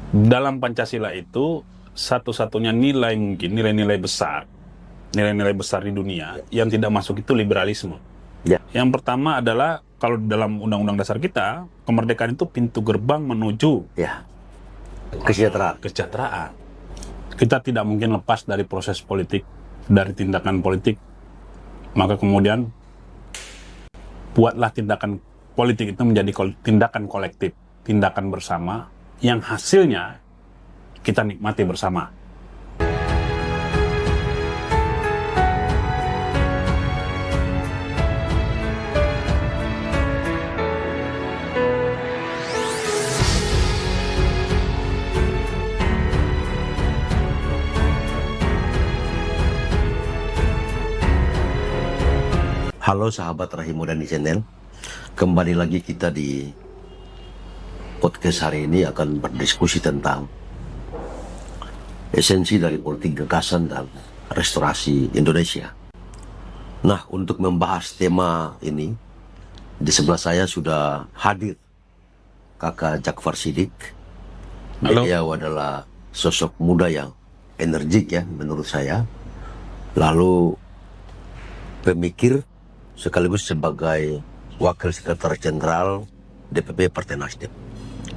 Dalam Pancasila itu satu-satunya nilai, mungkin nilai-nilai besar di dunia yang tidak masuk itu liberalisme. Ya. Yang pertama adalah kalau dalam Undang-Undang Dasar kita, kemerdekaan itu pintu gerbang menuju Ya. Kesejahteraan. kesejahteraan. Kita tidak mungkin lepas dari proses politik, dari tindakan politik. Maka kemudian buatlah tindakan politik itu menjadi tindakan kolektif, tindakan bersama, yang hasilnya kita nikmati bersama. Halo sahabat Rahim Modani Channel, kembali lagi kita di podcast hari ini akan berdiskusi tentang esensi dari politik gagasan dan restorasi Indonesia. Nah, untuk membahas tema ini, di sebelah saya sudah hadir Kakak Jafar Siddiq. Halo. Beliau adalah sosok muda yang energik ya menurut saya, lalu pemikir sekaligus sebagai Wakil Sekretaris Jenderal DPP Partai Nasdem.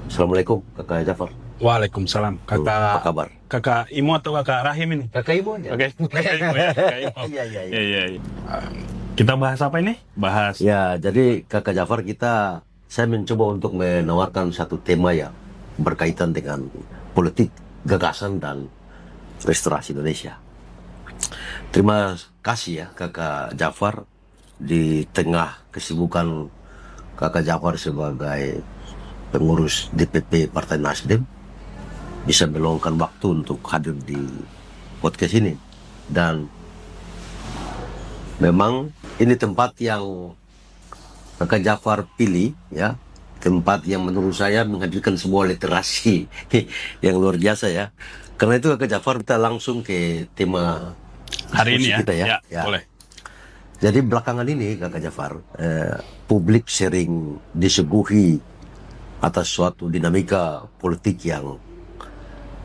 Assalamualaikum Kakak Jafar. Waalaikumsalam. Apa kabar? Kakak Imo atau Kakak Rahim ini? Kakak Ibu aja. Oke. Kakak Imo ya. Kakak Imo. Iya. Kita bahas apa ini? Bahas. Ya, jadi Kakak Jafar, saya mencoba untuk menawarkan satu tema yang berkaitan dengan politik gagasan dan restorasi Indonesia. Terima kasih ya Kakak Jafar, di tengah kesibukan Kakak Jafar sebagai pengurus DPP Partai Nasdem bisa meluangkan waktu untuk hadir di podcast ini. Dan memang ini tempat yang Kakak Jafar pilih ya, tempat yang menurut saya menghadirkan sebuah literasi yang luar biasa ya. Karena itu Kakak Jafar, kita langsung ke tema Hari ini ya? kita ya. Boleh. Jadi belakangan ini Kakak Jafar, publik sering disuguhi atas suatu dinamika politik yang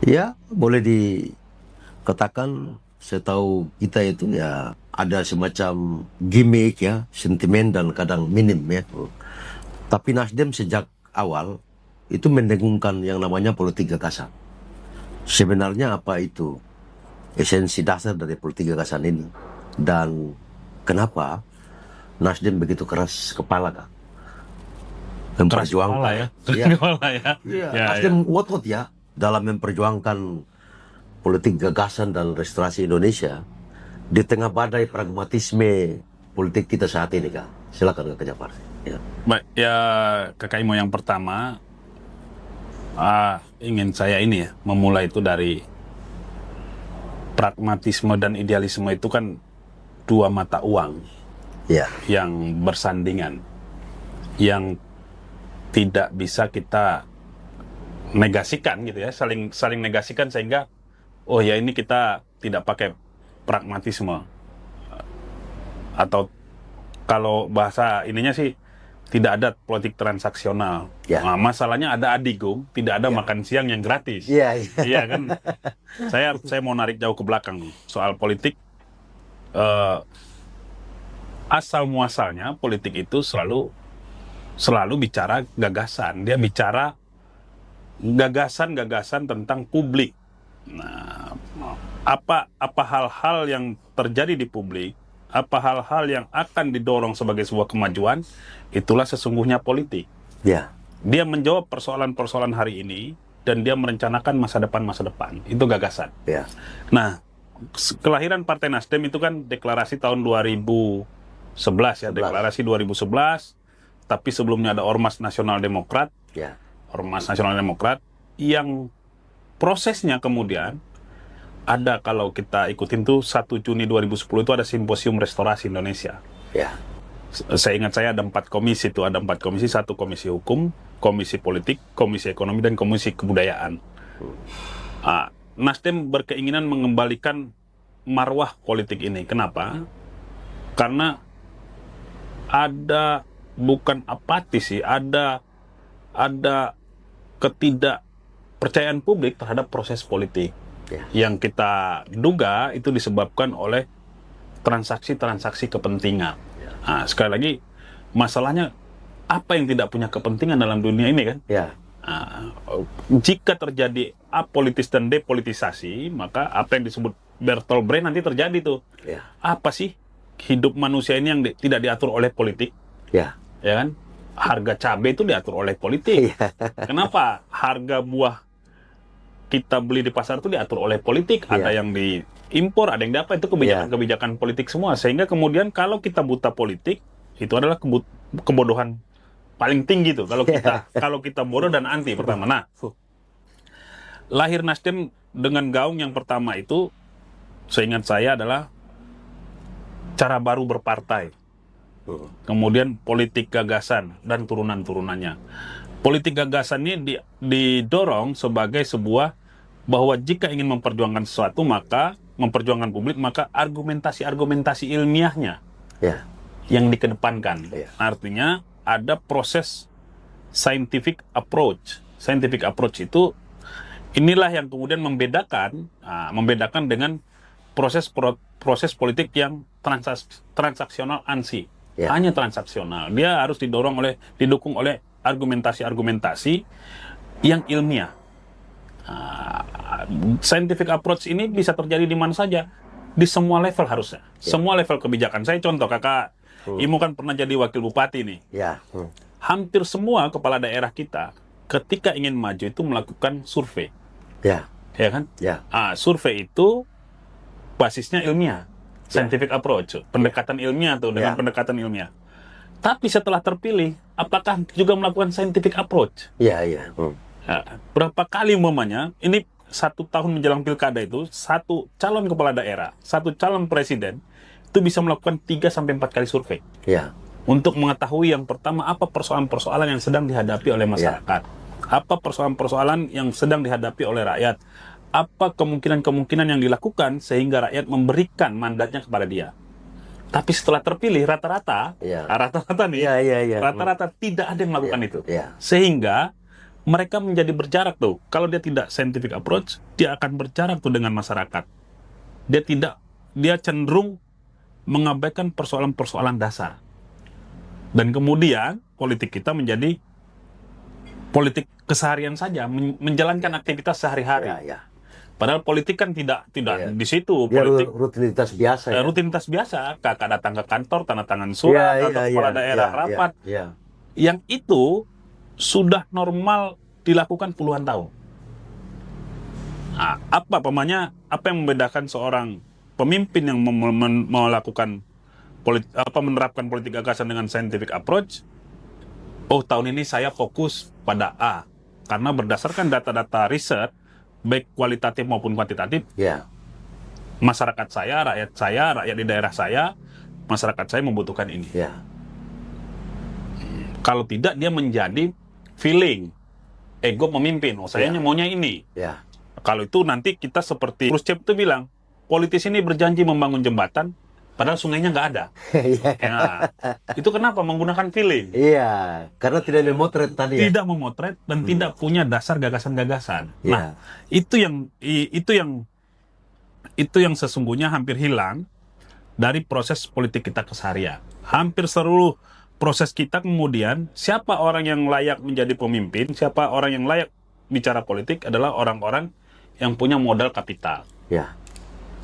ya boleh dikatakan setahu kita itu ya ada semacam gimmick ya, sentimen dan kadang minim ya. Tapi Nasdem sejak awal itu mendengungkan yang namanya politik gagasan. Sebenarnya apa itu esensi dasar dari politik gagasan ini, dan kenapa Nasdem begitu keras kepala Kak memperjuangkan ya. Nasdem ngotot ya dalam memperjuangkan politik gagasan dan restorasi Indonesia di tengah badai pragmatisme politik kita saat ini Kak. Silakan Kak Jafar. Ya. Baik, ya Kakak Imo, yang pertama ingin saya ini ya memulai itu dari pragmatisme dan idealisme itu kan dua mata uang Ya. yang bersandingan, yang tidak bisa kita negasikan gitu ya, saling negasikan, sehingga oh ya ini kita tidak pakai pragmatisme, atau kalau bahasa ininya sih tidak ada politik transaksional. Ya. Nah, masalahnya ada adigung, tidak ada Ya. makan siang yang gratis. Iya. Iya kan. Saya mau narik jauh ke belakang nih soal politik. Asal muasalnya politik itu selalu bicara gagasan. Dia bicara gagasan tentang publik. Nah, apa hal-hal yang terjadi di publik, apa hal-hal yang akan didorong sebagai sebuah kemajuan, itulah sesungguhnya politik. Ya. Dia menjawab persoalan-persoalan hari ini dan dia merencanakan masa depan. Itu gagasan. Ya. Nah, kelahiran Partai Nasdem itu kan deklarasi tahun 2011 ya, 11. deklarasi 2011. Tapi sebelumnya ada Ormas Nasional Demokrat. Ya. Ormas Nasional Demokrat yang prosesnya kemudian ada, kalau kita ikutin tuh 1 Juni 2010 itu ada Simposium Restorasi Indonesia. Ya. Saya ingat saya ada 4 komisi itu, ada 4 komisi, 1 komisi hukum, komisi politik, komisi ekonomi, dan komisi kebudayaan. Nasdem berkeinginan mengembalikan marwah politik ini. Kenapa? Karena ada, bukan apatis sih, ada kepercayaan publik terhadap proses politik. Ya. Yang kita duga itu disebabkan oleh transaksi-transaksi kepentingan. Nah, sekali lagi, masalahnya apa yang tidak punya kepentingan dalam dunia ini kan? Ya. Nah, jika terjadi apolitis dan depolitisasi, maka apa yang disebut Bertolt Brecht nanti terjadi tuh. Ya. Apa sih hidup manusia ini yang tidak diatur oleh politik? Ya. Ya kan? Harga cabai itu diatur oleh politik. Ya. Kenapa harga buah kita beli di pasar itu diatur oleh politik? Ada yang diimpor, ada yang dapat, itu kebijakan-kebijakan politik semua. Sehingga kemudian kalau kita buta politik, itu adalah kebodohan paling tinggi tuh. Kalau kita bodoh dan anti pertama. Nah, lahir Nasdem dengan gaung yang pertama itu, seingat saya adalah cara baru berpartai. Kemudian politik gagasan dan turunan-turunannya. Politik gagasan ini didorong sebagai sebuah bahwa jika ingin memperjuangkan sesuatu, maka memperjuangkan publik, maka argumentasi ilmiahnya yang dikedepankan. Artinya ada proses scientific approach. Scientific approach itu inilah yang kemudian membedakan dengan proses politik yang transaksional ANSI. Hanya transaksional. Dia harus didukung oleh argumentasi yang ilmiah. Scientific approach ini bisa terjadi di mana saja, di semua level harusnya. Semua level kebijakan. Saya contoh, Kakak Imo kan pernah jadi wakil bupati nih. Hampir semua kepala daerah kita ketika ingin maju itu melakukan survei. Ya kan? Survei itu basisnya ilmiah. Scientific approach, pendekatan ilmiah tuh, dengan pendekatan ilmiah. Tapi setelah terpilih, apakah juga melakukan scientific approach? Nah, berapa kali umpamanya, ini 1 tahun menjelang pilkada itu, 1 calon kepala daerah, 1 calon presiden, itu bisa melakukan 3-4 kali survei. Untuk mengetahui yang pertama, apa persoalan-persoalan yang sedang dihadapi oleh masyarakat. Apa persoalan-persoalan yang sedang dihadapi oleh rakyat. Apa kemungkinan-kemungkinan yang dilakukan sehingga rakyat memberikan mandatnya kepada dia. Tapi setelah terpilih, rata-rata tidak ada yang melakukan itu. Sehingga mereka menjadi berjarak tuh. Kalau dia tidak scientific approach, dia akan berjarak tuh dengan masyarakat. Dia cenderung mengabaikan persoalan-persoalan dasar. Dan kemudian politik kita menjadi politik keseharian saja, menjalankan aktivitas sehari-hari. Padahal politik kan tidak di situ. Politik rutinitas biasa. Rutinitas biasa. Kakak datang ke kantor, tanda tangan surat, atau kepala daerah rapat. Yang itu sudah normal dilakukan puluhan tahun. Nah, apa yang membedakan seorang pemimpin yang melakukan menerapkan politik gagasan dengan scientific approach? Oh, tahun ini saya fokus pada A. Karena berdasarkan data-data riset, baik kualitatif maupun kuantitatif, masyarakat saya, rakyat di daerah saya, masyarakat saya membutuhkan ini. Kalau tidak, dia menjadi feeling, ego pemimpin. Oh, saya maunya ini. Kalau itu nanti kita seperti Khrushchev itu bilang, politisi ini berjanji membangun jembatan, padahal sungainya nggak ada. Itu kenapa? Menggunakan feeling. Karena tidak memotret tadi. Tidak memotret dan tidak punya dasar gagasan-gagasan. Nah, itu yang sesungguhnya hampir hilang dari proses politik kita keseharian. Hampir seluruh proses kita kemudian, siapa orang yang layak menjadi pemimpin, siapa orang yang layak bicara politik adalah orang-orang yang punya modal kapital.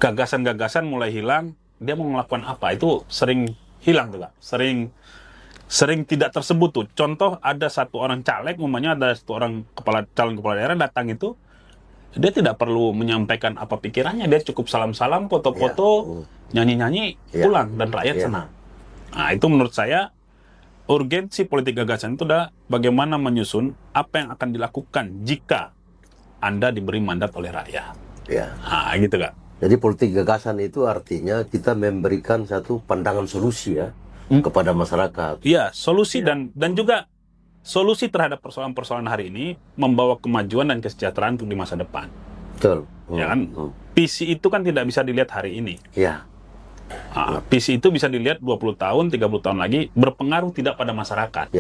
Gagasan-gagasan mulai hilang. Dia mau melakukan apa, itu sering hilang tuh, Kak. Sering tidak tersebut tuh. Contoh, ada satu orang caleg, umpamanya ada satu orang calon kepala daerah datang itu, dia tidak perlu menyampaikan apa pikirannya, dia cukup salam-salam, foto-foto, nyanyi-nyanyi, pulang, dan rakyat senang. Nah, itu menurut saya, urgensi politik gagasan itu adalah bagaimana menyusun apa yang akan dilakukan jika Anda diberi mandat oleh rakyat. Nah, gitu, Kak. Jadi politik gagasan itu artinya kita memberikan satu pandangan solusi kepada masyarakat. Solusi dan juga solusi terhadap persoalan-persoalan hari ini membawa kemajuan dan kesejahteraan untuk di masa depan. Betul. Ya kan? Visi itu kan tidak bisa dilihat hari ini. Visi itu bisa dilihat 20 tahun, 30 tahun lagi, berpengaruh tidak pada masyarakat.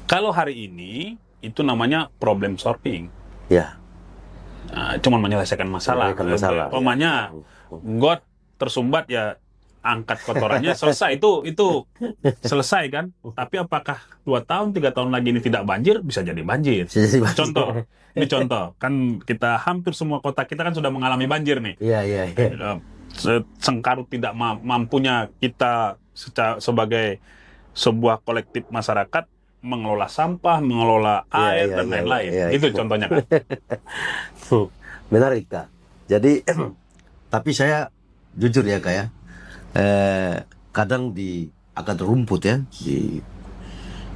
Kalau hari ini, itu namanya problem solving. cuma menyelesaikan masalah. Menyelesaikan masalah, Umpamanya got tersumbat ya angkat kotorannya selesai, itu selesai kan. Tapi apakah 2 tahun 3 tahun lagi ini tidak banjir? Bisa jadi banjir. Ini contoh kan, kita hampir semua kota kita kan sudah mengalami banjir nih. Iya. Sengkarut tidak mampunya kita sebagai sebuah kolektif masyarakat mengelola sampah, mengelola air dan lain-lain. Itu contohnya kan. Menarik, Kak. Jadi tapi saya jujur ya, Kak ya, kadang di akar rumput ya, di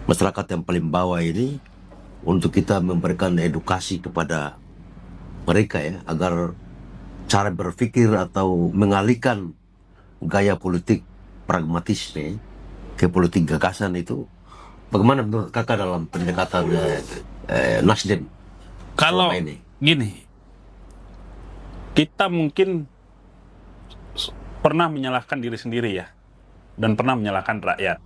masyarakat yang paling bawah ini, untuk kita memberikan edukasi kepada mereka ya, agar cara berpikir atau mengalihkan gaya politik pragmatisme ke politik gagasan itu, bagaimana menurut Kakak dalam pendekatan Nasdem? Kalau ini gini, kita mungkin pernah menyalahkan diri sendiri ya, dan pernah menyalahkan rakyat.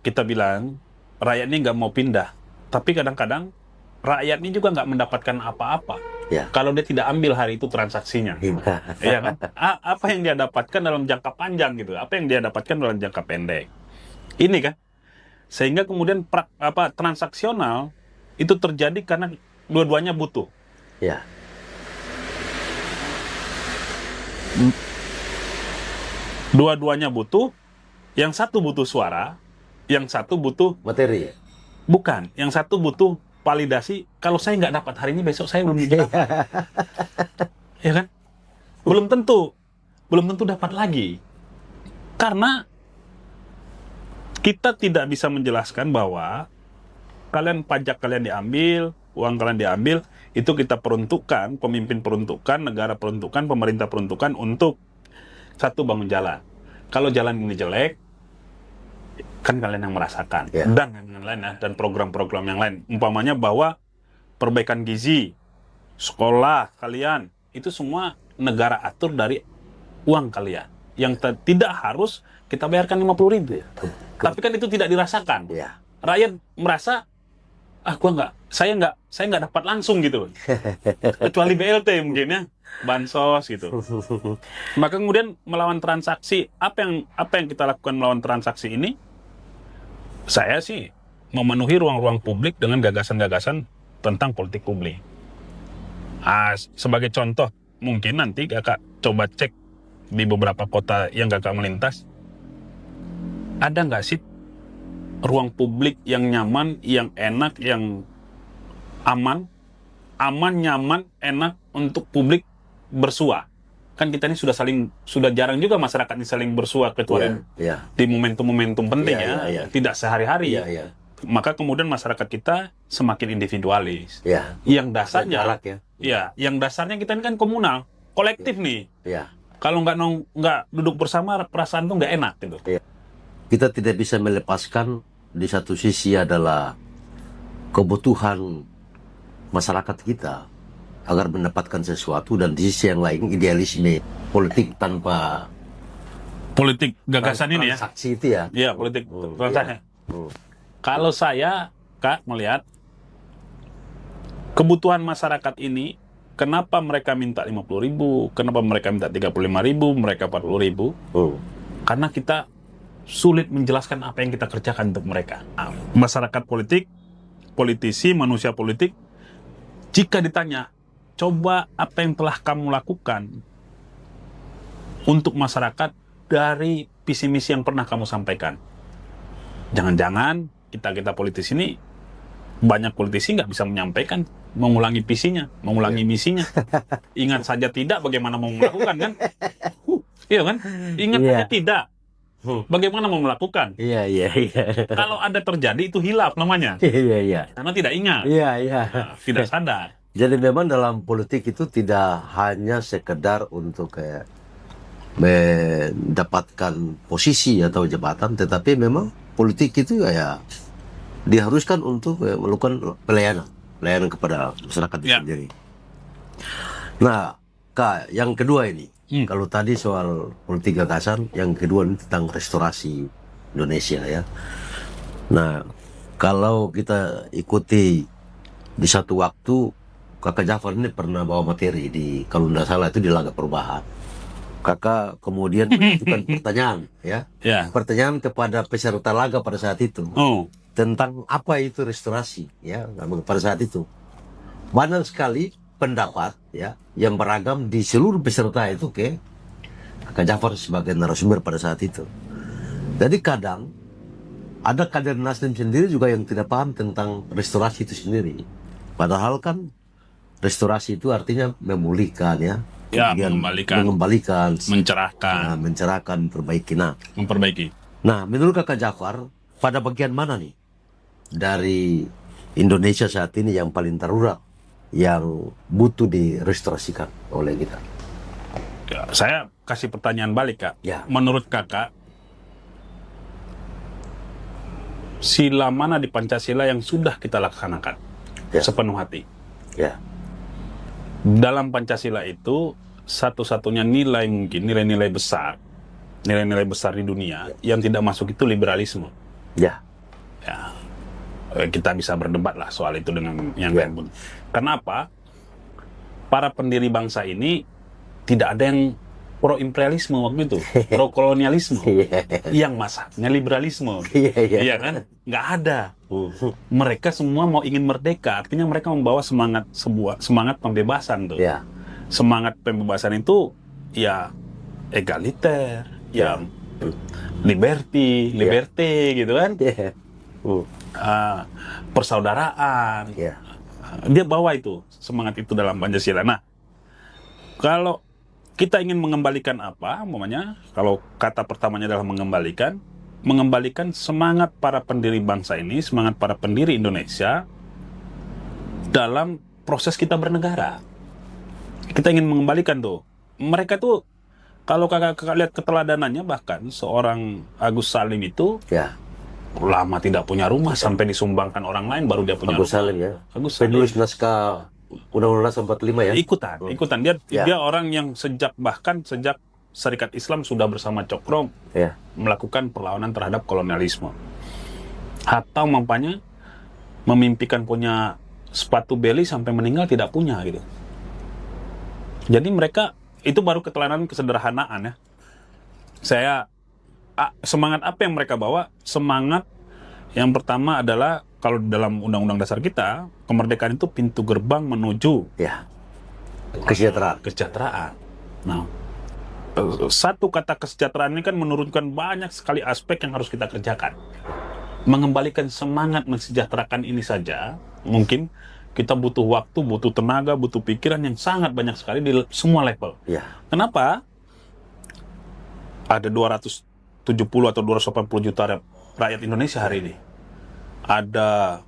Kita bilang rakyat ini nggak mau pindah, tapi kadang-kadang rakyat ini juga nggak mendapatkan apa-apa ya. kalau dia tidak ambil hari itu transaksinya. Iya kan? Apa yang dia dapatkan dalam jangka panjang gitu, apa yang dia dapatkan dalam jangka pendek. Ini kan, sehingga kemudian transaksional itu terjadi karena dua-duanya butuh. Ya. Dua-duanya butuh. Yang satu butuh suara, yang satu butuh Materi. bukan. Yang satu butuh validasi. Kalau saya nggak dapat hari ini, besok saya belum dapat. Ya kan? Belum tentu dapat lagi. Karena kita tidak bisa menjelaskan bahwa pajak kalian diambil, uang kalian diambil, itu kita peruntukkan, pemimpin peruntukkan, negara peruntukkan, pemerintah peruntukkan untuk satu, bangun jalan. Kalau jalan ini jelek, kan kalian yang merasakan. Ya. Dan yang lain ya, dan program-program yang lain. Umpamanya bahwa perbaikan gizi, sekolah kalian, itu semua negara atur dari uang kalian. Yang tidak harus kita bayarkan 50.000. Tapi kan itu tidak dirasakan. Ya. Rakyat merasa, saya nggak dapat langsung gitu. Kecuali BLT mungkin ya, bansos gitu. Maka kemudian melawan transaksi, apa yang kita lakukan melawan transaksi ini? Saya sih memenuhi ruang-ruang publik dengan gagasan-gagasan tentang politik publik. Sebagai contoh, mungkin nanti Kakak coba cek di beberapa kota yang Kakak melintas, ada nggak sih ruang publik yang nyaman, yang enak, yang aman, nyaman, enak untuk publik bersua. Kan kita ini sudah jarang juga masyarakat ini saling bersua, kecuali di momentum-momentum penting tidak sehari-hari. Maka kemudian masyarakat kita semakin individualis. Yang dasarnya, yang dasarnya kita ini kan komunal, kolektif nih. Kalau nggak duduk bersama, perasaan tuh nggak enak gitu. Kita tidak bisa melepaskan, di satu sisi adalah kebutuhan masyarakat kita agar mendapatkan sesuatu, dan di sisi yang lain idealisme politik tanpa politik gagasan ini ya. Transaksi itu ya. Iya, politik transaksi. Kalau saya, Kak, melihat kebutuhan masyarakat ini, kenapa mereka minta 50.000, kenapa mereka minta 35.000, mereka 40.000? Karena kita sulit menjelaskan apa yang kita kerjakan untuk mereka. Masyarakat politik, politisi, manusia politik, jika ditanya, coba apa yang telah kamu lakukan untuk masyarakat dari visi misi yang pernah kamu sampaikan. Jangan-jangan kita politisi ini, banyak politisi nggak bisa menyampaikan, mengulangi visinya, mengulangi misinya. Ingat saja tidak, bagaimana mau melakukan kan? Iya kan? Ingat saja tidak. Bagaimana mau melakukan? Iya. Kalau ada terjadi itu hilaf namanya. Iya. Karena tidak ingat. Iya. Tidak sadar. Jadi memang dalam politik itu tidak hanya sekedar untuk kayak mendapatkan posisi atau jabatan, tetapi memang politik itu ya diharuskan untuk melakukan pelayanan kepada masyarakat itu sendiri. Nah, Kak, yang kedua ini, kalau tadi soal politik gagasan, yang kedua ini tentang restorasi Indonesia ya. Nah, kalau kita ikuti di satu waktu Kakak Jafar ini pernah bawa materi di, kalau tidak salah itu di Laga Perubahan. Kakak kemudian mengajukan pertanyaan, ya, Ya. pertanyaan kepada peserta laga pada saat itu Oh. tentang apa itu restorasi, ya, pada saat itu banyak sekali pendapat, ya, yang beragam di seluruh peserta itu ke Kakak Jafar sebagai narasumber pada saat itu. Jadi kadang ada kader Nasdem sendiri juga yang tidak paham tentang restorasi itu sendiri. Padahal kan restorasi itu artinya memulihkan, ya, Ya, kemudian mengembalikan, mencerahkan, mencerahkan, memperbaiki. Nah, memperbaiki. menurut Kakak Jafar, pada bagian mana nih dari Indonesia saat ini yang paling terurang, yang butuh direstorasikan oleh kita? Ya, saya kasih pertanyaan balik, Kak. Ya. Menurut Kakak, sila mana di Pancasila yang sudah kita laksanakan Ya. sepenuh hati? Ya, Dalam Pancasila itu satu-satunya nilai, mungkin nilai-nilai besar di dunia yang tidak masuk itu liberalisme. ya, Ya, kita bisa berdebat lah soal itu dengan yang Ya. lain pun. Kenapa? Para pendiri bangsa ini tidak ada yang pro imperialisme waktu itu, pro kolonialisme. Yang masaknya liberalisme. Iya kan? Nggak ada. Mereka semua mau ingin merdeka, artinya mereka membawa semangat pembebasan tuh. ya, Semangat pembebasan itu ya egaliter, ya liberty gitu kan, ya, persaudaraan. ya, Dia bawa itu semangat itu dalam Pancasila. Nah, kalau kita ingin mengembalikan apa, umpamanya, kalau kata pertamanya adalah mengembalikan semangat para pendiri bangsa ini, semangat para pendiri Indonesia dalam proses kita bernegara. Kita ingin mengembalikan tuh. Mereka tuh, kalau kakak lihat keteladanannya, bahkan seorang Agus Salim itu ya. lama tidak punya rumah sampai disumbangkan orang lain baru dia punya Agus rumah. Salim, ya. Agus Salim. Penulis naskah Undang-Undang 45, ya. Ikutan Ya. dia orang yang sejak Serikat Islam sudah bersama Cokro Ya, melakukan perlawanan terhadap kolonialisme. Atau mampanya memimpikan punya sepatu beli sampai meninggal tidak punya gitu. Jadi mereka itu baru keteladanan kesederhanaan, ya. Semangat apa yang mereka bawa? Semangat yang pertama adalah, kalau dalam Undang-Undang Dasar kita, kemerdekaan itu pintu gerbang menuju ya. Kesejahteraan. kesejahteraan. Nah, satu kata kesejahteraan ini kan menurunkan banyak sekali aspek yang harus kita kerjakan. Mengembalikan semangat mensejahterakan ini saja, mungkin kita butuh waktu, butuh tenaga, butuh pikiran yang sangat banyak sekali di semua level. Ya, Kenapa? Ada 270 atau 280 juta rakyat Indonesia hari ini. Ada,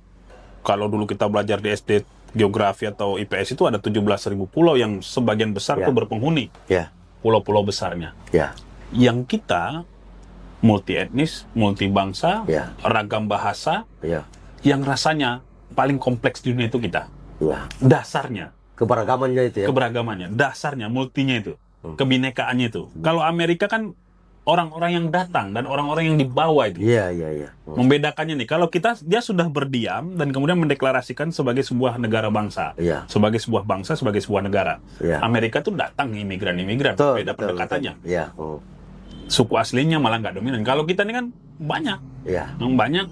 kalau dulu kita belajar di SD geografi atau IPS itu ada 17.000 pulau yang sebagian besar Ya. itu berpenghuni. ya, Pulau-pulau besarnya. ya, Yang kita multi etnis, multi bangsa, Ya. ragam bahasa, ya, yang rasanya paling kompleks di dunia itu kita. ya. Dasarnya, Keberagamannya itu, ya. keberagamannya, dasarnya, multinya itu, kebinekaannya itu. Kalau Amerika kan orang-orang yang datang dan orang-orang yang dibawa itu. Iya, iya, iya. Membedakannya nih, kalau kita, dia sudah berdiam dan kemudian mendeklarasikan sebagai sebuah negara bangsa, Iya. sebagai sebuah bangsa, sebagai sebuah negara. Iya. Amerika tuh datang imigran-imigran, Betul, beda betul, pendekatannya. betul. Iya, Suku aslinya malah nggak dominan. Kalau kita ini kan banyak, iya, yang banyak.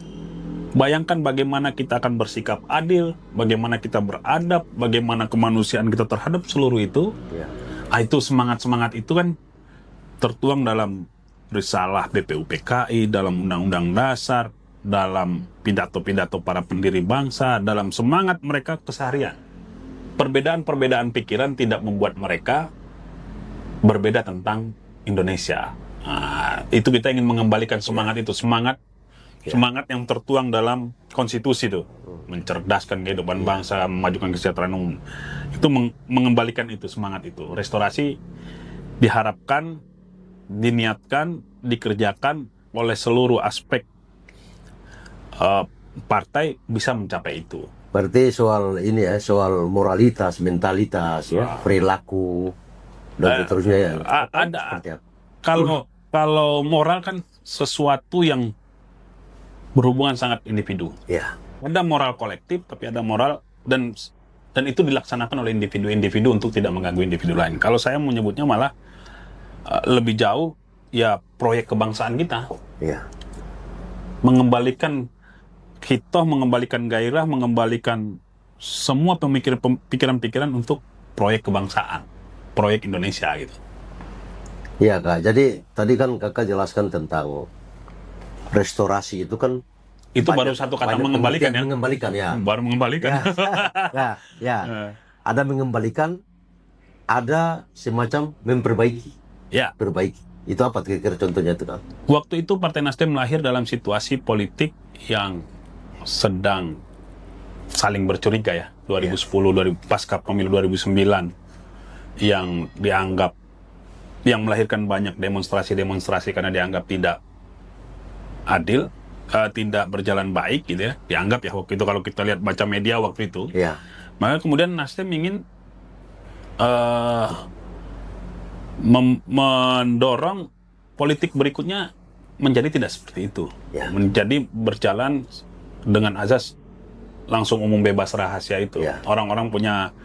Bayangkan bagaimana kita akan bersikap adil, bagaimana kita beradab, bagaimana kemanusiaan kita terhadap seluruh itu. iya. Itu semangat-semangat itu kan tertuang dalam risalah BPUPKI, dalam Undang-Undang Dasar, dalam pidato-pidato para pendiri bangsa, dalam semangat mereka keseharian. Perbedaan-perbedaan pikiran tidak membuat mereka berbeda tentang Indonesia. Nah, itu kita ingin mengembalikan semangat itu, semangat yang tertuang dalam konstitusi itu, mencerdaskan kehidupan bangsa, memajukan kesejahteraan umum. Itu mengembalikan itu, semangat itu. Restorasi diharapkan, diniatkan, dikerjakan oleh seluruh aspek partai bisa mencapai itu. Berarti soal ini ya, soal moralitas, mentalitas, ya, perilaku, dan seterusnya, ya. Ada. Seperti apa? Kalau moral kan sesuatu yang berhubungan sangat individu. Ya, Ada moral kolektif, tapi ada moral, dan dan itu dilaksanakan oleh individu-individu untuk tidak mengganggu individu lain. Kalau saya menyebutnya malah lebih jauh ya proyek kebangsaan kita. Ya. Mengembalikan gairah, mengembalikan semua pikiran-pikiran untuk proyek kebangsaan, proyek Indonesia gitu. Iya Kak, jadi tadi kan Kakak jelaskan tentang restorasi itu kan Itu baru satu kata mengembalikan ya. Mengembalikan ya. Baru mengembalikan. Ya. Ada mengembalikan, ada semacam memperbaiki. Ya. Perbaiki. Itu apa kira-kira contohnya itu Kak? Waktu itu Partai Nasdem lahir dalam situasi politik yang sedang saling bercuriga ya. 2010, pasca pemilu 2009 yang dianggap yang melahirkan banyak demonstrasi karena dianggap tidak adil, tidak berjalan baik gitu ya, dianggap ya waktu itu kalau kita lihat baca media waktu itu. Ya. Maka kemudian Nasdem ingin mendorong politik berikutnya menjadi tidak seperti itu, Ya. menjadi berjalan dengan azas langsung umum bebas rahasia itu. Ya. Orang-orang punya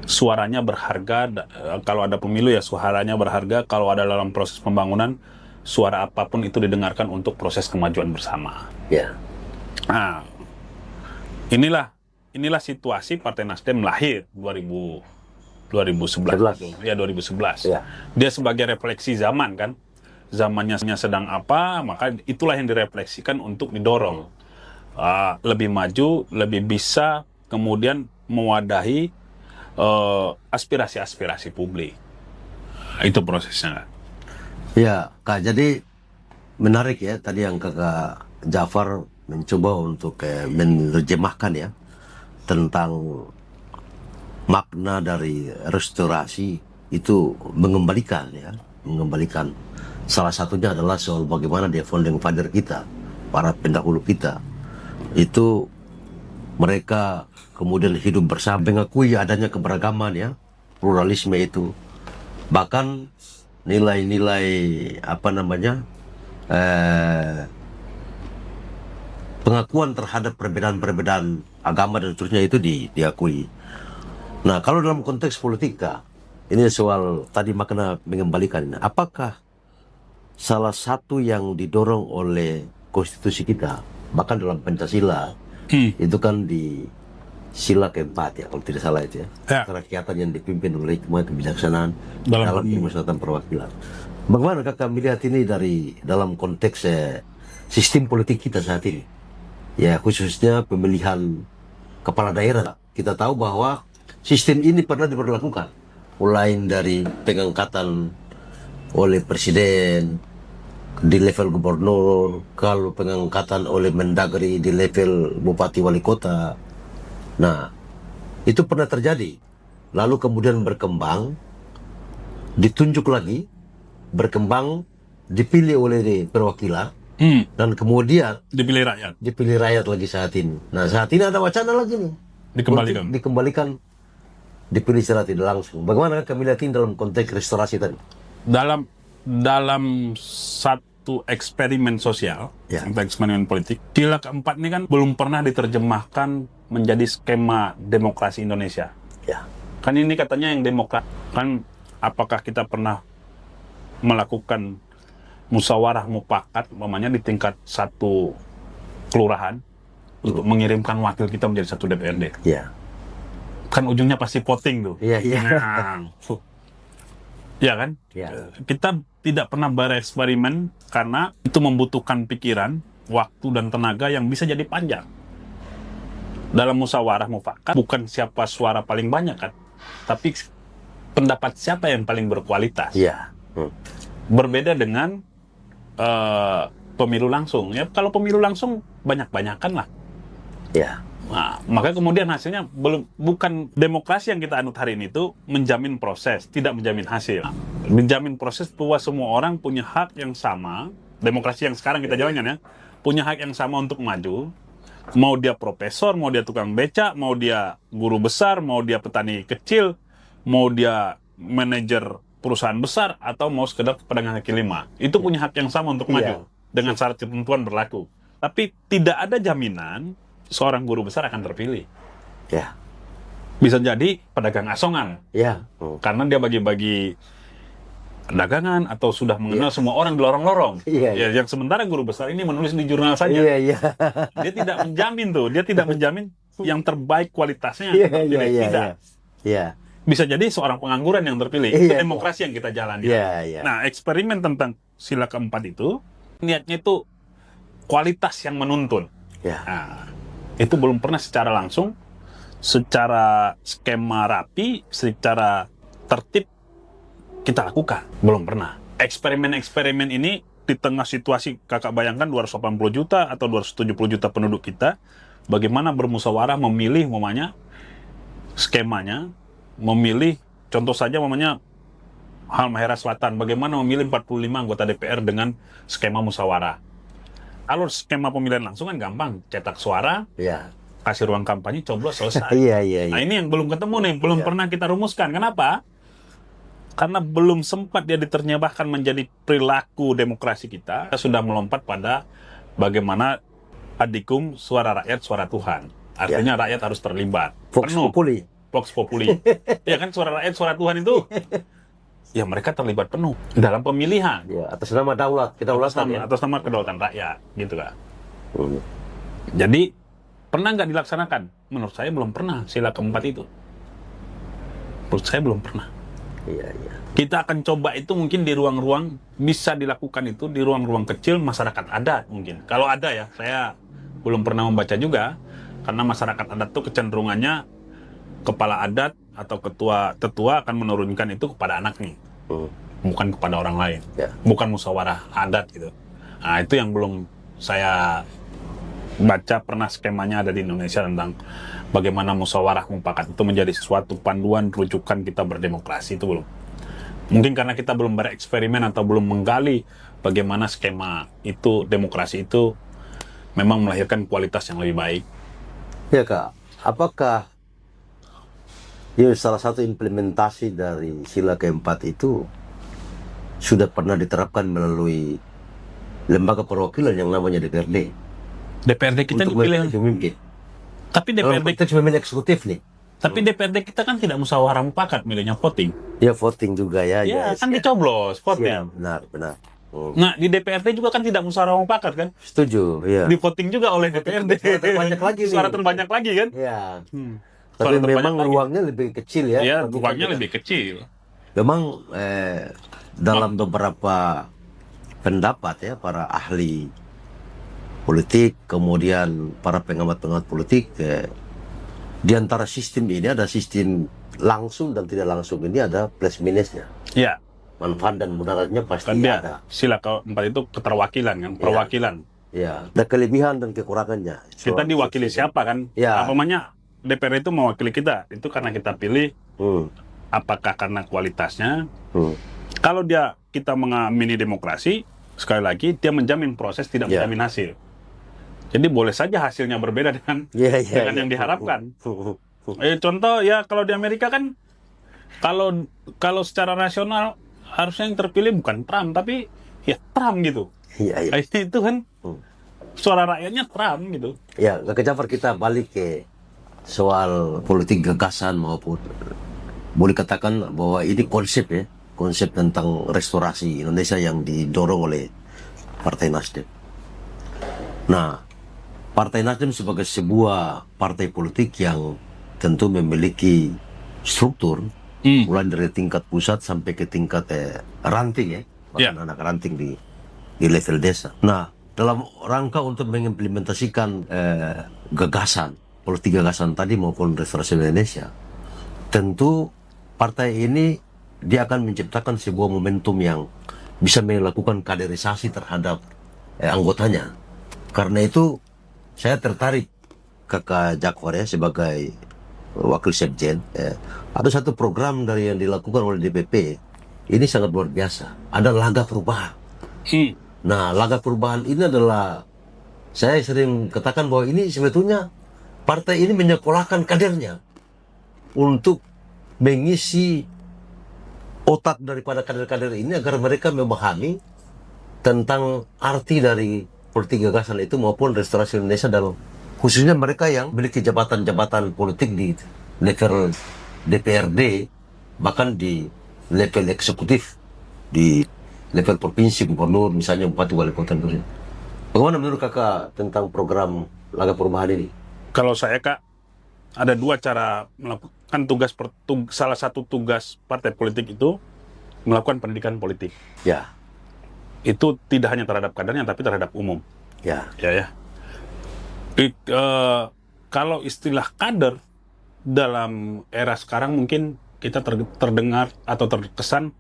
suaranya berharga, kalau ada pemilu ya suaranya berharga, kalau ada dalam proses pembangunan suara apapun itu didengarkan untuk proses kemajuan bersama. Ya. Nah, inilah situasi Partai Nasdem lahir 2011 itu. Ya 2011. Ya. Dia sebagai refleksi zaman kan. Zamannya sedang apa, maka itulah yang direfleksikan untuk didorong lebih maju, lebih bisa kemudian mewadahi aspirasi-aspirasi publik. Itu prosesnya. Ya, Kak, jadi menarik ya tadi yang Kakak Jafar mencoba untuk menerjemahkan ya tentang makna dari restorasi itu mengembalikan salah satunya adalah soal bagaimana dia founding father kita, para pendahulu kita itu mereka kemudian hidup bersama, mengakui adanya keberagaman ya, pluralisme itu, bahkan nilai-nilai pengakuan terhadap perbedaan-perbedaan agama dan seterusnya itu diakui. Nah, kalau dalam konteks politik Kak, ini soal tadi makna mengembalikan, apakah salah satu yang didorong oleh konstitusi kita, bahkan dalam Pancasila itu kan di sila keempat ya, kalau tidak salah itu ya, kerakyatan yang dipimpin oleh hikmah kebijaksanaan dalam permusyawaratan perwakilan. Bagaimana Kakak melihat ini dalam konteks sistem politik kita saat ini? Ya, khususnya pemilihan kepala daerah. Kita tahu bahwa sistem ini pernah diberlakukan, mulai dari pengangkatan oleh presiden di level gubernur, kalau pengangkatan oleh mendagri di level bupati wali kota. Nah, itu pernah terjadi. Lalu kemudian berkembang, ditunjuk lagi, berkembang, dipilih oleh perwakilan, dan kemudian dipilih rakyat lagi saat ini. Nah, saat ini ada wacana lagi nih, dikembalikan, dipilih secara tidak langsung. Bagaimana kami lihat ini dalam konteks restorasi tadi? Dalam satu eksperimen sosial, ya, eksperimen politik, sila keempat ini kan belum pernah diterjemahkan menjadi skema demokrasi Indonesia. Ya. Kan ini katanya yang demokrat. Kan apakah kita pernah melakukan musyawarah mufakat, umpamanya di tingkat satu kelurahan, untuk mengirimkan wakil kita menjadi satu DPRD? Ya. Kan ujungnya pasti voting tuh. Iya. Ya kan? Ya. Kita tidak pernah bereksperimen karena itu membutuhkan pikiran, waktu, dan tenaga yang bisa jadi panjang. Dalam musyawarah mufakat, bukan siapa suara paling banyak kan, tapi pendapat siapa yang paling berkualitas. Ya. Berbeda dengan pemilu langsung. Ya, kalau pemilu langsung banyak-banyakan lah. Ya. Nah, maka kemudian hasilnya bukan demokrasi yang kita anut hari ini itu menjamin proses, tidak menjamin hasil. Menjamin proses bahwa semua orang punya hak yang sama, demokrasi yang sekarang kita jalankan ya, punya hak yang sama untuk maju. Mau dia profesor, mau dia tukang becak, mau dia guru besar, mau dia petani kecil, mau dia manajer perusahaan besar, atau mau sekedar pedagang kaki lima. Itu punya hak yang sama untuk maju, dengan syarat ketentuan berlaku. Tapi tidak ada jaminan seorang guru besar akan terpilih. Ya. Bisa jadi pedagang asongan. Ya. Karena dia bagi-bagi dagangan atau sudah mengenal semua orang di lorong-lorong. Iya, Ya, yang sementara guru besar ini menulis di jurnal saja. Iya, iya. Dia tidak menjamin tuh, dia tidak menjamin yang terbaik kualitasnya Iya, terpilih. iya, Tidak. iya. Iya. Bisa jadi seorang pengangguran yang terpilih. Iya, Itu iya. demokrasi yang kita jalani. Iya, iya. Nah, eksperimen tentang sila keempat itu niatnya itu kualitas yang menuntun. Ya. Nah, itu belum pernah secara langsung, secara skema rapi, secara tertib kita lakukan. Belum pernah. Eksperimen-eksperimen ini di tengah situasi, kakak bayangkan 280 juta atau 270 juta penduduk kita, bagaimana bermusyawarah memilih skemanya, memilih, contoh saja Halmahera Selatan, bagaimana memilih 45 anggota DPR dengan skema musyawarah. Kalau skema pemilihan langsung kan gampang, cetak suara, Ya. kasih ruang kampanye, coblos, selesai. Iya, iya, Nah, iya. ini yang belum ketemu nih, belum Iya. pernah kita rumuskan. Kenapa? Karena belum sempat dia diterjemahkan menjadi perilaku demokrasi kita. Kita sudah melompat pada bagaimana adikum suara rakyat, suara Tuhan. Artinya rakyat harus terlibat. Vox Penuh. Populi. Vox Populi. Ya kan, suara rakyat, suara Tuhan itu. Ya mereka terlibat penuh dalam pemilihan. Ya, atas nama daulat, kedaulatan ya. Atas nama kedaulatan rakyat, gitu kan. Hmm. Jadi, pernah nggak dilaksanakan? Menurut saya belum pernah sila keempat itu. Menurut saya belum pernah. Iya, iya. Kita akan coba itu mungkin di ruang-ruang, bisa dilakukan itu di ruang-ruang kecil masyarakat adat mungkin. Kalau ada ya, saya belum pernah membaca juga, karena masyarakat adat itu kecenderungannya kepala adat atau tetua akan menurunkan itu kepada anaknya, bukan kepada orang lain, bukan musyawarah adat gitu. Nah, itu yang belum saya baca, pernah skemanya ada di Indonesia tentang bagaimana musyawarah mufakat itu menjadi sesuatu panduan rujukan kita berdemokrasi, itu belum. Mungkin karena kita belum bereksperimen atau belum menggali bagaimana skema itu, demokrasi itu memang melahirkan kualitas yang lebih baik. Ya Kak, apakah salah satu implementasi dari sila keempat itu sudah pernah diterapkan melalui lembaga perwakilan yang namanya DPRD? DPRD kita untuk dipilih, memimpin. tapi Dalam DPRD konteks pemimpin eksekutif nih. Tapi DPRD kita kan tidak musyawarah mufakat, milihnya voting. Ya voting juga ya. Ya, kan dicoblos, vote Ya, ya. benar, benar. Nah, di DPRD juga kan tidak musyawarah mufakat kan? Setuju, ya. Di voting juga oleh DPRD. Suara terbanyak lagi nih. Suara terbanyak lagi kan? Ya. Suara Tapi terbanyak memang lagi. ruangnya lebih kecil ya. Ya, Tapi ruangnya kan lebih kecil. memang dalam beberapa pendapat ya para ahli politik, kemudian para pengamat-pengamat politik, di antara sistem ini ada sistem langsung dan tidak langsung, ini ada plus minusnya. Ya, Manfaat dan mudaratnya pasti kan dia ada. sila keempat itu keterwakilan kan, perwakilan. Ya, ada kelebihan dan kekurangannya. Kita diwakili siapa kan? Ya. Apamanya DPR itu mewakili kita. Itu karena kita pilih, apakah karena kualitasnya. Kalau kita mengamini demokrasi, sekali lagi dia menjamin proses, tidak menjamin hasil. Jadi boleh saja hasilnya berbeda dengan yang diharapkan. Contoh ya, kalau di Amerika kan, kalau secara nasional harusnya yang terpilih bukan Trump, tapi ya Trump gitu. Iya. Itu kan suara rakyatnya Trump gitu. Ya, Kak Jafar, kita balik ke soal politik gagasan maupun boleh katakan bahwa ini konsep ya, konsep tentang restorasi Indonesia yang didorong oleh Partai Nasdem. Nah, Partai Nasdem sebagai sebuah partai politik yang tentu memiliki struktur, mulai dari tingkat pusat sampai ke tingkat ranting ya, bahkan anak ranting di level desa. Nah, dalam rangka untuk mengimplementasikan gagasan, politik gagasan tadi maupun restorasi Indonesia, tentu partai ini dia akan menciptakan sebuah momentum yang bisa melakukan kaderisasi terhadap anggotanya. Karena itu saya tertarik Kakak Jafar ya sebagai wakil sekjen. Ada satu program dari yang dilakukan oleh DPP, ini sangat luar biasa. Ada laga perubahan. Nah, laga perubahan ini adalah, saya sering katakan bahwa ini sebetulnya partai ini menyekolahkan kadernya untuk mengisi otak daripada kader-kader ini agar mereka memahami tentang arti dari politik gagasan itu maupun restorasi Indonesia, dalam khususnya mereka yang memiliki jabatan-jabatan politik di level DPRD, bahkan di level eksekutif, di level provinsi, gubernur, misalnya bupati, wali kota. Bagaimana menurut kakak tentang program Laga Perubahan ini? Kalau saya, Kak, ada dua cara melakukan salah satu tugas partai politik itu melakukan pendidikan politik. Ya, Itu tidak hanya terhadap kadernya, tapi terhadap umum. ya, Ya. Kalau istilah kader dalam era sekarang mungkin kita terdengar atau terkesan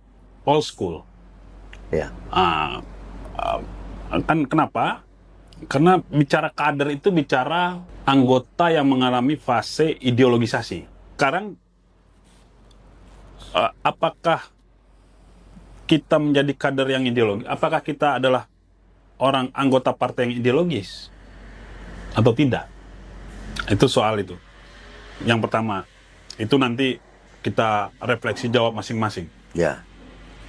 old school. ya, Kan kenapa? Karena bicara kader itu bicara anggota yang mengalami fase ideologisasi. Sekarang, apakah kita menjadi kader yang ideologis? Apakah kita adalah orang anggota partai yang ideologis? Atau tidak? Itu soal itu. Yang pertama, itu nanti kita refleksi jawab masing-masing. ya,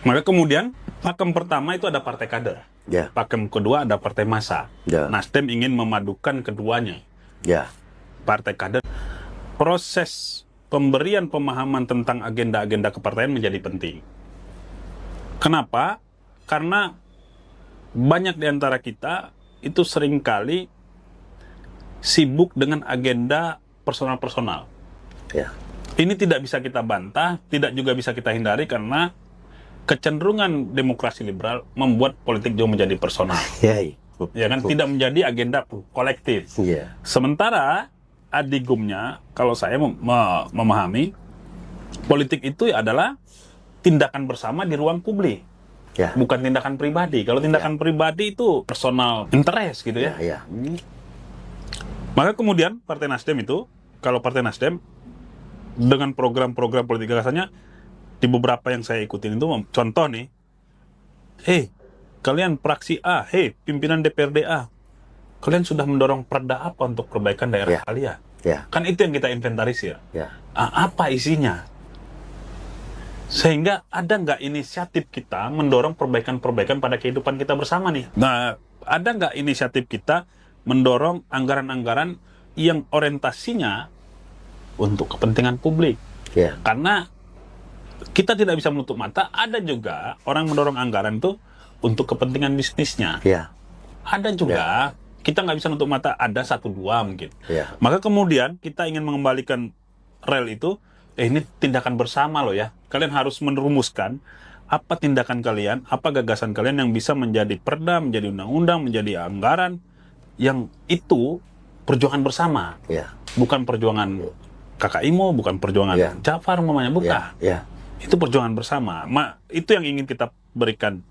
Maka kemudian, pakem pertama itu ada partai kader. ya, Pakem kedua ada partai massa. Ya. Nasdem ingin memadukan keduanya. ya, Partai kader. Proses pemberian pemahaman tentang agenda-agenda kepartaian menjadi penting. Kenapa? Karena banyak di antara kita itu seringkali sibuk dengan agenda personal-personal. ya, Ini tidak bisa kita bantah, tidak juga bisa kita hindari karena kecenderungan demokrasi liberal membuat politik jauh menjadi personal. ya, Ya kan, tidak menjadi agenda kolektif. ya, Sementara adigumnya, kalau saya memahami, politik itu adalah tindakan bersama di ruang publik, ya, bukan tindakan pribadi. Kalau tindakan pribadi itu personal interest gitu ya. ya, Maka kemudian Partai Nasdem itu, kalau Partai Nasdem dengan program-program politik gagasannya, di beberapa yang saya ikutin itu, contoh nih, kalian praksi A, pimpinan DPRD A, kalian sudah mendorong perda apa untuk perbaikan daerah kalian? ya, Kan itu yang kita inventarisir. ya, Apa isinya? Sehingga ada nggak inisiatif kita mendorong perbaikan-perbaikan pada kehidupan kita bersama nih? Nah, ada nggak inisiatif kita mendorong anggaran-anggaran yang orientasinya untuk kepentingan publik? ya, Karena kita tidak bisa menutup mata, ada juga orang mendorong anggaran itu untuk kepentingan bisnisnya. ya, Ada juga, kita nggak bisa nutup mata, ada satu dua mungkin. ya, Maka kemudian kita ingin mengembalikan rel itu, ini tindakan bersama loh ya. Kalian harus merumuskan apa tindakan kalian, apa gagasan kalian yang bisa menjadi perda, menjadi undang-undang, menjadi anggaran, yang itu perjuangan bersama. ya, Bukan perjuangan Kakak Imo, bukan perjuangan Jafar umpamanya, bukan. ya, Itu perjuangan bersama. Itu yang ingin kita berikan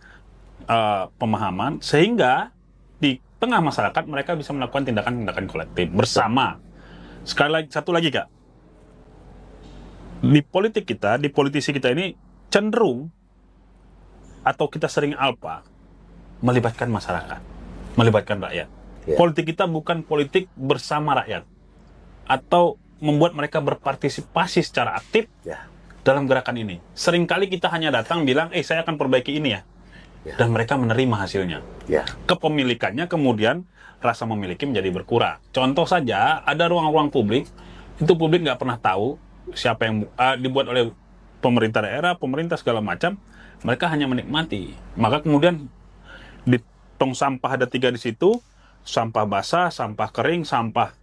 pemahaman, sehingga di tengah masyarakat mereka bisa melakukan tindakan-tindakan kolektif bersama. Satu lagi Kak, di politik kita, di politisi kita ini cenderung atau kita sering alpa melibatkan masyarakat, melibatkan rakyat. Politik kita bukan politik bersama rakyat atau membuat mereka berpartisipasi secara aktif dalam gerakan ini. Seringkali kita hanya datang bilang, saya akan perbaiki ini ya. Dan mereka menerima hasilnya. Kepemilikannya kemudian rasa memiliki menjadi berkurang. Contoh saja, ada ruang-ruang publik, itu publik nggak pernah tahu siapa yang dibuat oleh pemerintah daerah, pemerintah segala macam, mereka hanya menikmati. Maka kemudian di tong sampah ada 3 di situ, sampah basah, sampah kering, sampah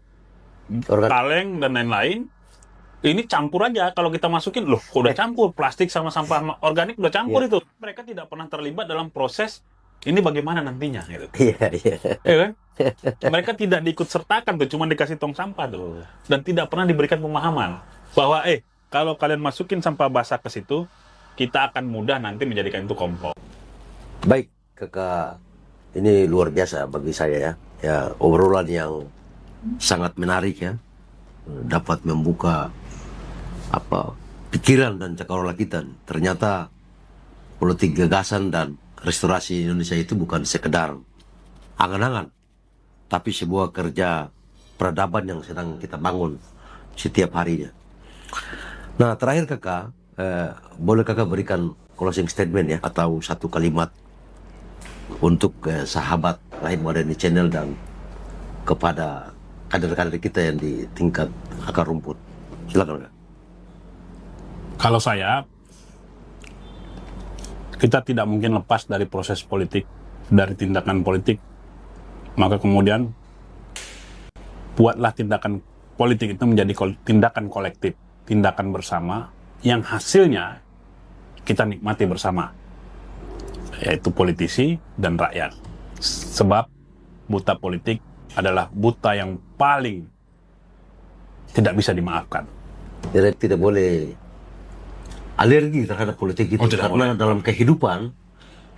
kaleng, dan lain-lain. Ini campur aja, kalau kita masukin, loh udah campur, plastik sama sampah organik udah campur itu. Mereka tidak pernah terlibat dalam proses ini bagaimana nantinya gitu. Ya kan? Mereka tidak diikut sertakan tuh, cuma dikasih tong sampah tuh. Dan tidak pernah diberikan pemahaman bahwa kalau kalian masukin sampah basah ke situ, kita akan mudah nanti menjadikan itu kompos. Baik, Kakak, ini luar biasa bagi saya ya. Ya, obrolan yang sangat menarik ya. Dapat membuka pikiran dan cakrawala kita. Ternyata politik gagasan dan restorasi Indonesia itu bukan sekedar angan-angan, tapi sebuah kerja peradaban yang sedang kita bangun setiap harinya. Nah, terakhir Kakak, boleh Kakak berikan closing statement ya, atau satu kalimat untuk sahabat Lahir Madani Channel dan kepada kader-kader kita yang di tingkat akar rumput. Silakan Kak. Kalau saya, kita tidak mungkin lepas dari proses politik, dari tindakan politik. Maka kemudian buatlah tindakan politik itu menjadi tindakan kolektif, tindakan bersama, yang hasilnya kita nikmati bersama, yaitu politisi dan rakyat. Sebab buta politik adalah buta yang paling tidak bisa dimaafkan. Jadi tidak boleh alergi terhadap politik itu, tidak karena dalam kehidupan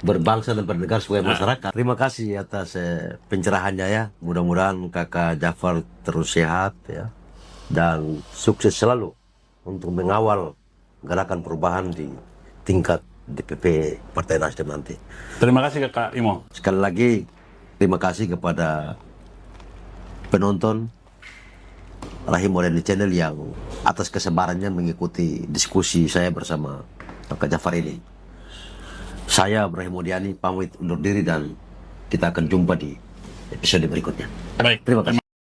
berbangsa dan bernegara sebagai masyarakat. Terima kasih atas pencerahannya ya. Mudah-mudahan Kakak Jafar terus sehat ya, dan sukses selalu untuk mengawal gerakan perubahan di tingkat DPP Partai Nasdem nanti. Terima kasih Kakak Imo. Sekali lagi terima kasih kepada penonton Rahim Modern Channel yang atas kesabarannya mengikuti diskusi saya bersama Kakak Jafar ini. Saya Rahim Modiani pamit undur diri dan kita akan jumpa di episode berikutnya. Baik. Terima kasih.